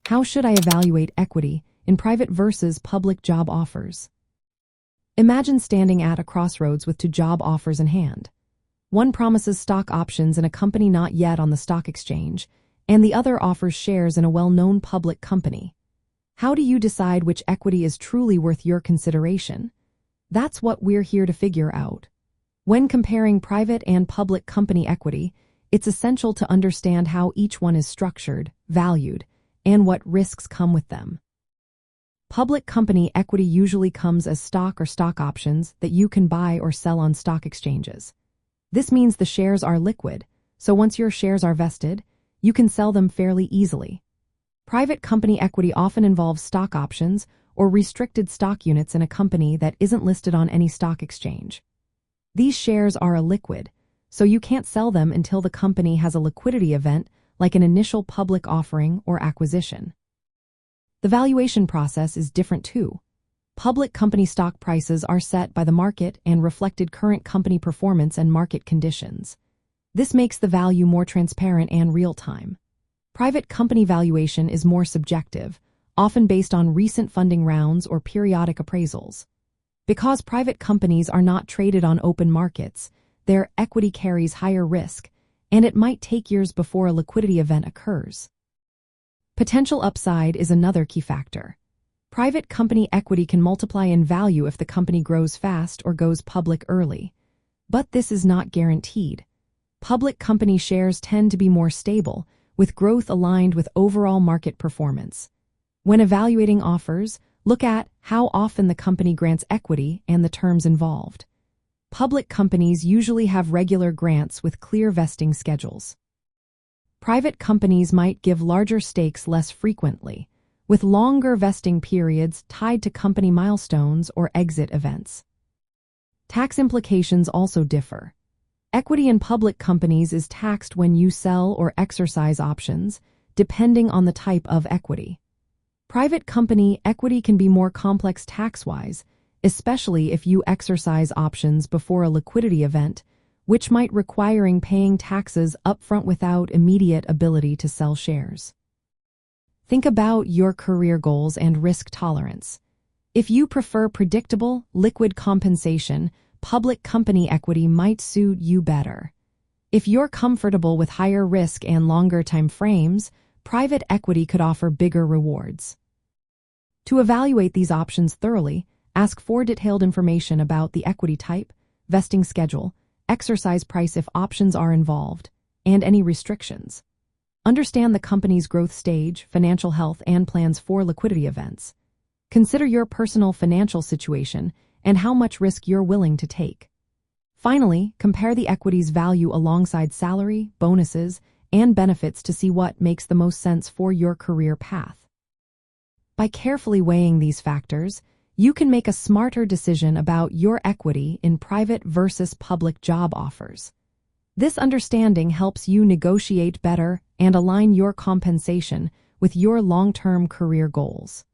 How should I evaluate equity in private versus public job offers? Imagine standing at a crossroads with two job offers in hand. One promises stock options in a company not yet on the stock exchange, and the other offers shares in a well-known public company. How do you decide which equity is truly worth your consideration? That's what we're here to figure out. When comparing private and public company equity, it's essential to understand how each one is structured, valued, and what risks come with them. Public company equity usually comes as stock or stock options that you can buy or sell on stock exchanges. This means the shares are liquid, so once your shares are vested, you can sell them fairly easily. Private company equity often involves stock options or restricted stock units in a company that isn't listed on any stock exchange. These shares are illiquid, so you can't sell them until the company has a liquidity event like an initial public offering or acquisition. The valuation process is different too. Public company stock prices are set by the market and reflected current company performance and market conditions. This makes the value more transparent and real-time. Private company valuation is more subjective, often based on recent funding rounds or periodic appraisals. Because private companies are not traded on open markets, their equity carries higher risk, and it might take years before a liquidity event occurs. Potential upside is another key factor. Private company equity can multiply in value if the company grows fast or goes public early. But this is not guaranteed. Public company shares tend to be more stable, with growth aligned with overall market performance. When evaluating offers, look at how often the company grants equity and the terms involved. Public companies usually have regular grants with clear vesting schedules. Private companies might give larger stakes less frequently, with longer vesting periods tied to company milestones or exit events. Tax implications also differ. Equity in public companies is taxed when you sell or exercise options, depending on the type of equity. Private company equity can be more complex tax-wise, especially if you exercise options before a liquidity event, which might require paying taxes upfront without immediate ability to sell shares. Think about your career goals and risk tolerance. If you prefer predictable, liquid compensation, public company equity might suit you better. If you're comfortable with higher risk and longer time frames, private equity could offer bigger rewards. To evaluate these options thoroughly, ask for detailed information about the equity type, vesting schedule, exercise price if options are involved, and any restrictions. Understand the company's growth stage, financial health, and plans for liquidity events. Consider your personal financial situation and how much risk you're willing to take. Finally, compare the equity's value alongside salary, bonuses, and benefits to see what makes the most sense for your career path. By carefully weighing these factors, you can make a smarter decision about your equity in private versus public job offers. This understanding helps you negotiate better and align your compensation with your long-term career goals.